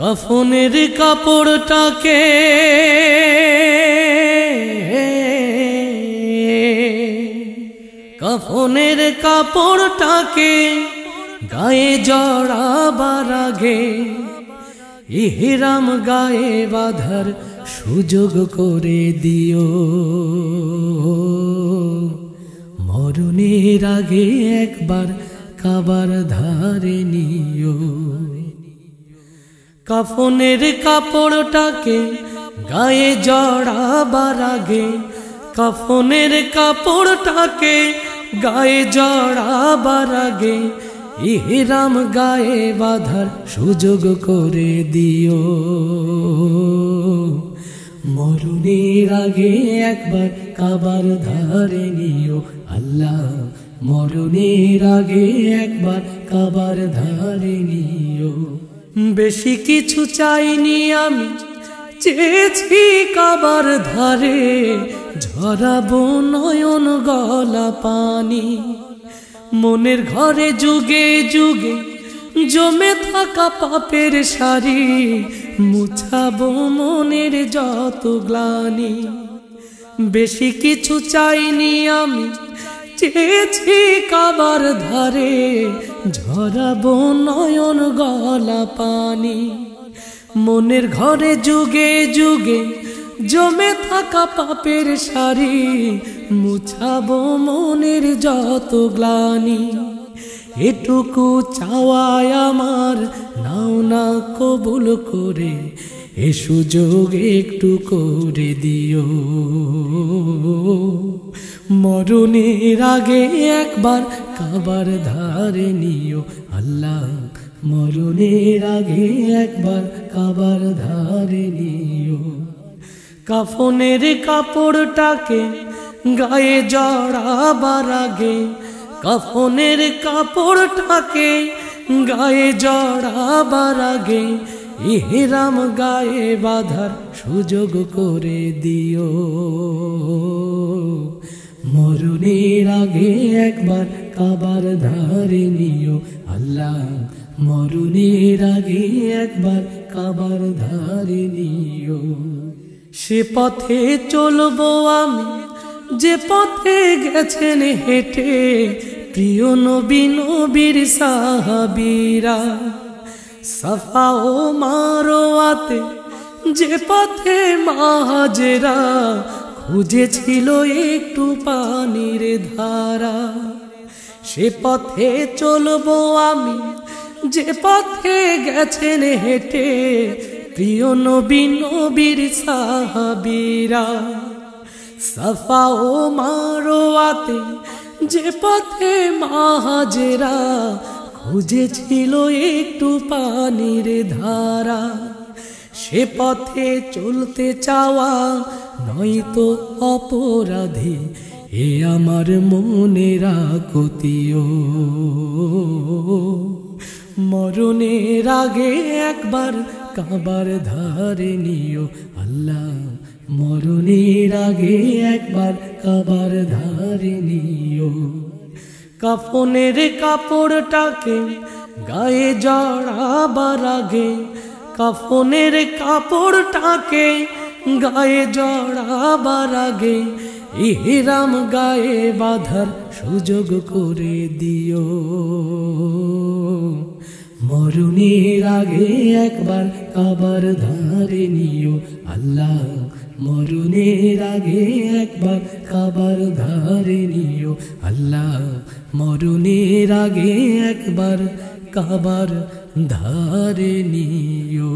কাফনের কাপড়টাকে কাফনের কাপড়টাকে গায়ে জড়াবার আগে ইহরাম গায়ে বাঁধার সুযোগ করে দিও। মরণের আগে একবার কাবার ধারে নিও। কাফনের কাপড়টাকে গায়ে জড়াবার আগে কাফনের কাপড়টাকে গায়ে জড়াবার আগে ইহরাম গায়ে বাঁধার সুযোগ করে দিও। মরণের আগে একবার কাবার ধারে নিও। আল্লাহ মরণের আগে একবার কাবার ধারে নিও। বেশি কিছু চাইনি আমি, চেয়েছি কাবার ধারে ঝরাবো নয়ন গলা পানি। মনের ঘরে যুগে যুগে জমে থাকা পাপের সারি মুছাবো মনের যত গ্লানি। বেশি কিছু চাইনি আমি, চেয়েছি কাবার ধারে ঝরাবো নয়ন গলা পানি। মনের ঘরে যুগে যুগে জমে থাকা পাপের সারি মুছাবো মনের যত গ্লানি। এটুকু চাওয়ায় আমার নাও না কবুল করে, এ সুযোগ একটু করে দিও। মরণের আগে একবার কাবার ধারে নিও। আল্লাহ মরণের আগে একবার কাবার ধারে নিও। কাফনের কাপড়টাকে গায়ে জড়াবার আগে কাফনের কাপড়টাকে গায়ে জড়াবার আগে ইহরাম গায়ে বাঁধার সুযোগ করে দিও। মরণের আগে একবার কাবার ধারে নিও। আল্লাহ মরণের আগে একবার কাবার ধারে নিও। সে পথে চলবো আমি যে পথে গেছেন হেঁটে প্রিয় নবী নবীর সাহাবীরা। সাফা ও মারওয়াতে যে পথে মাহাজেরা খুঁজেছিল একটু পানির ধারা। সে পথে চলবো আমি যে পথে গেছেন হেঁটে প্রিয় নবী নবীর সাহাবীরা। সাফা ও মারওয়াতে যে পথে মাহাজেরা খুঁজেছিল একটু পানির ধারা। সে পথে চলতে চাওয়া নয়তো অপরাধী, এ আমার মনে রাখতিও। মরণের আগে একবার কাবার ধারে নিও। আল্লাহ মরণের আগে একবার কাবার ধারে নিও। কাফনের কাপড়টাকে গায়ে জড়াবার আগে কাফনের কাপড়টাকে গায়ে জড়াবার আগে ইহরাম গায়ে বাঁধার সুযোগ করে দিও। মরণের আগে একবার কাবার ধারে নিও। আল্লাহ মরণের আগে একবার কাবার ধারে নিও। আল্লাহ মরণের আগে একবার কাবার ধারে নিও।